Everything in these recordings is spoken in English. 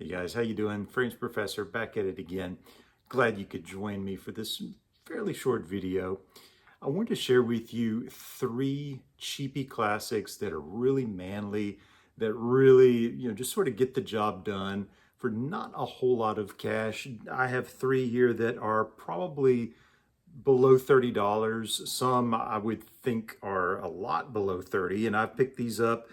Hey guys, how you doing? Frames Professor back at it again. Glad you could join me for this fairly short video. I want to share with you three cheapie classics that are really manly, that really, just sort of get the job done for not a whole lot of cash. I have three here that are probably below $30. Some I would think are a lot below 30, and I've picked these up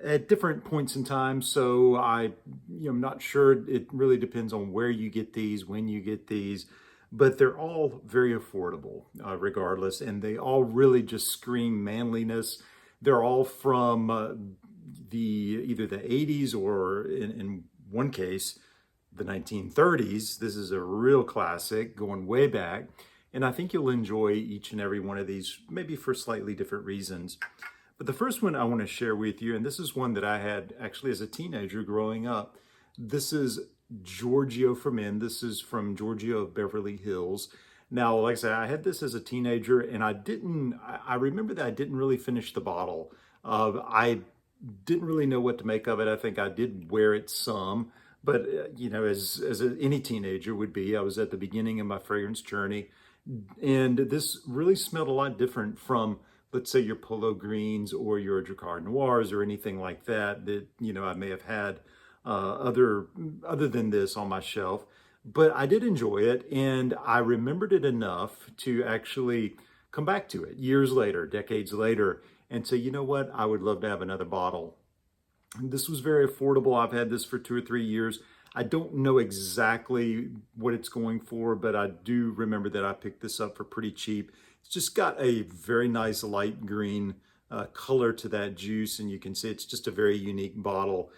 at different points in time, so I'm not sure. It really depends on where you get these, when you get these, but they're all very affordable regardless, and they all really just scream manliness. They're all from either the 80s or in one case, the 1930s. This is a real classic going way back, and I think you'll enjoy each and every one of these, maybe for slightly different reasons. But the first one I want to share with you, and this is one that I had actually as a teenager growing up. This is Giorgio for men. This is from Giorgio of Beverly Hills. Now, like I said, I had this as a teenager, and I remember that I didn't really finish the bottle. I didn't really know what to make of it. I think I did wear it some, but as any teenager would be, I was at the beginning of my fragrance journey, and this really smelled a lot different from, let's say, your Polo Greens or your Jacquard Noirs or anything like that I may have had other than this on my shelf. But I did enjoy it, and I remembered it enough to actually come back to it years later, decades later, and say, you know what, I would love to have another bottle. This was very affordable. I've had this for 2 or 3 years. I don't know exactly what it's going for, but I do remember that I picked this up for pretty cheap. It's just got a very nice light green color to that juice, and you can see it's just a very unique bottle.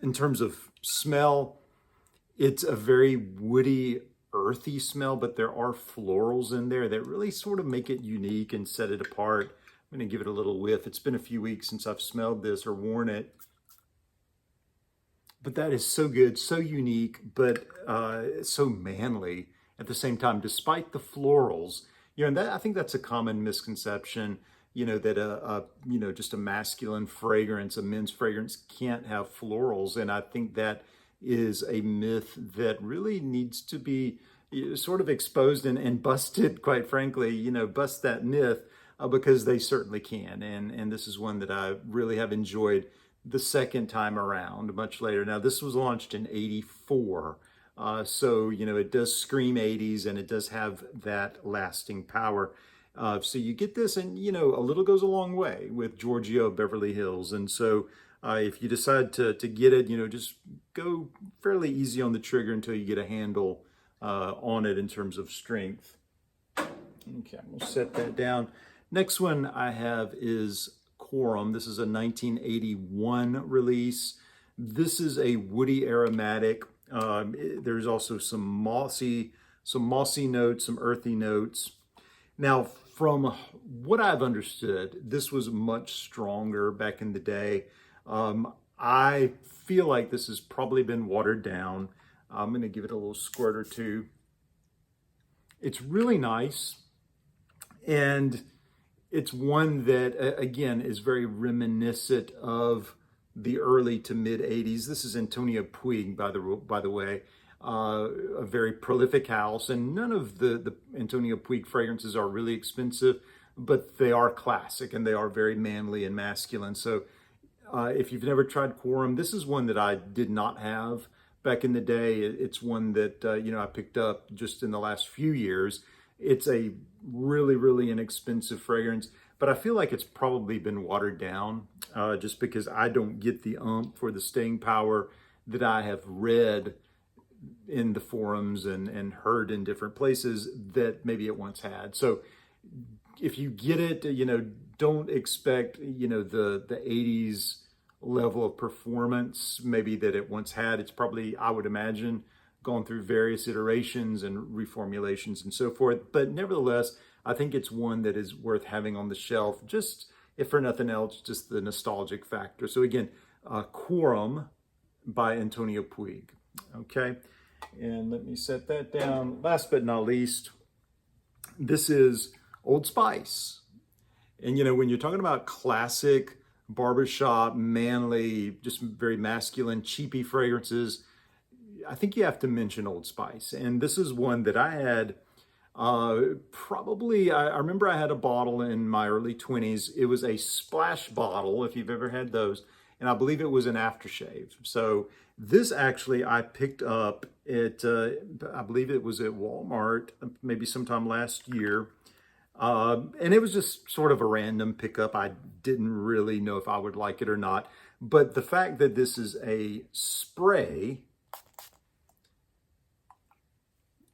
In terms of smell, it's a very woody, earthy smell, but there are florals in there that really sort of make it unique and set it apart. I'm going to give it a little whiff. It's been a few weeks since I've smelled this or worn it. But that is so good, so unique, but so manly at the same time, despite the florals. And I think that's a common misconception, that just a masculine fragrance, a men's fragrance can't have florals. And I think that is a myth that really needs to be sort of exposed and busted, quite frankly, bust that myth, because they certainly can. And this is one that I really have enjoyed the second time around, much later. Now, this was launched in '84. So, it does scream 80s, and it does have that lasting power. So you get this, and, a little goes a long way with Giorgio Beverly Hills. And so if you decide to get it, just go fairly easy on the trigger until you get a handle on it in terms of strength. Okay, we'll set that down. Next one I have is Quorum. This is a 1981 release. This is a woody aromatic. There's also some mossy notes, some earthy notes. Now, from what I've understood, this was much stronger back in the day. I feel like this has probably been watered down. I'm going to give it a little squirt or two. It's really nice, and it's one that, again, is very reminiscent of the early to mid 80s. This is Antonio Puig, by the way, a very prolific house, and none of the Antonio Puig fragrances are really expensive, but they are classic and they are very manly and masculine. So if you've never tried Quorum, this is one that I did not have back in the day. It's one that I picked up just in the last few years. It's a really, really inexpensive fragrance, but I feel like it's probably been watered down just because I don't get the oomph or the staying power that I have read in the forums and heard in different places that maybe it once had. So if you get it, don't expect, the 80s level of performance maybe that it once had. It's probably, I would imagine, gone through various iterations and reformulations and so forth. But nevertheless, I think it's one that is worth having on the shelf, just if for nothing else, just the nostalgic factor. So again, Quorum by Antonio Puig. Okay, and let me set that down. Last but not least, this is Old Spice. And when you're talking about classic barbershop, manly, just very masculine, cheapy fragrances, I think you have to mention Old Spice. And this is one that I had probably, I remember I had a bottle in my early 20s. It was a splash bottle, if you've ever had those. And I believe it was an aftershave. So this actually I picked up at, I believe it was at Walmart, maybe sometime last year. And it was just sort of a random pickup. I didn't really know if I would like it or not. But the fact that this is a spray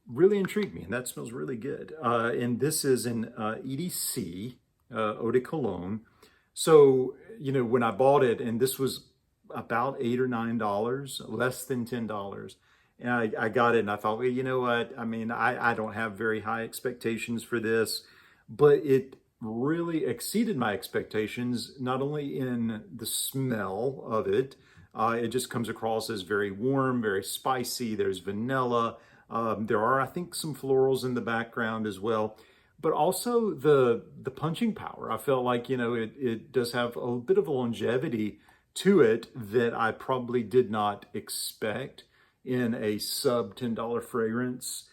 really intrigued me, and that smells really good. And this is an EDC, Eau de Cologne. So, you know, when I bought it, and this was about $8 or $9, less than $10. And I got it and I thought, well, you know what? I mean, I don't have very high expectations for this, but it really exceeded my expectations, not only in the smell of it, it just comes across as very warm, very spicy. There's vanilla. There are, I think, some florals in the background as well, but also the punching power. I felt like, you know, it does have a bit of a longevity to it that I probably did not expect in a sub $10 fragrance.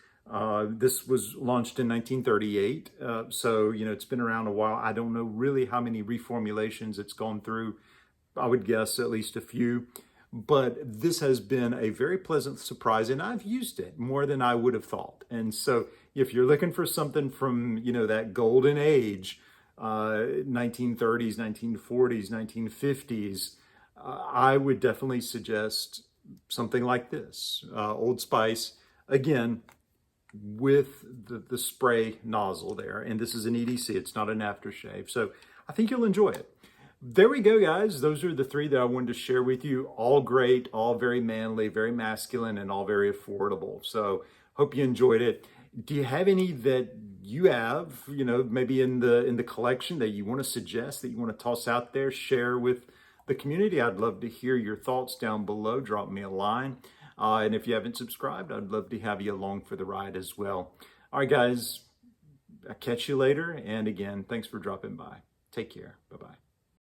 This was launched in 1938, so, you know, it's been around a while. I don't know really how many reformulations it's gone through. I would guess at least a few. But this has been a very pleasant surprise, and I've used it more than I would have thought. And so if you're looking for something from, you know, that golden age, 1930s, 1940s, 1950s, I would definitely suggest something like this. Old Spice, again, with the spray nozzle there. And this is an EDC, it's not an aftershave. So I think you'll enjoy it. There we go, guys. Those are the three that I wanted to share with you. All great, all very manly, very masculine, and all very affordable. So hope you enjoyed it. Do you have any that you have, you know, maybe in the collection that you want to suggest, that you want to toss out there, share with the community? I'd love to hear your thoughts down below. Drop me a line. And if you haven't subscribed, I'd love to have you along for the ride as well. All right, guys, I'll catch you later. And again, thanks for dropping by. Take care. Bye-bye.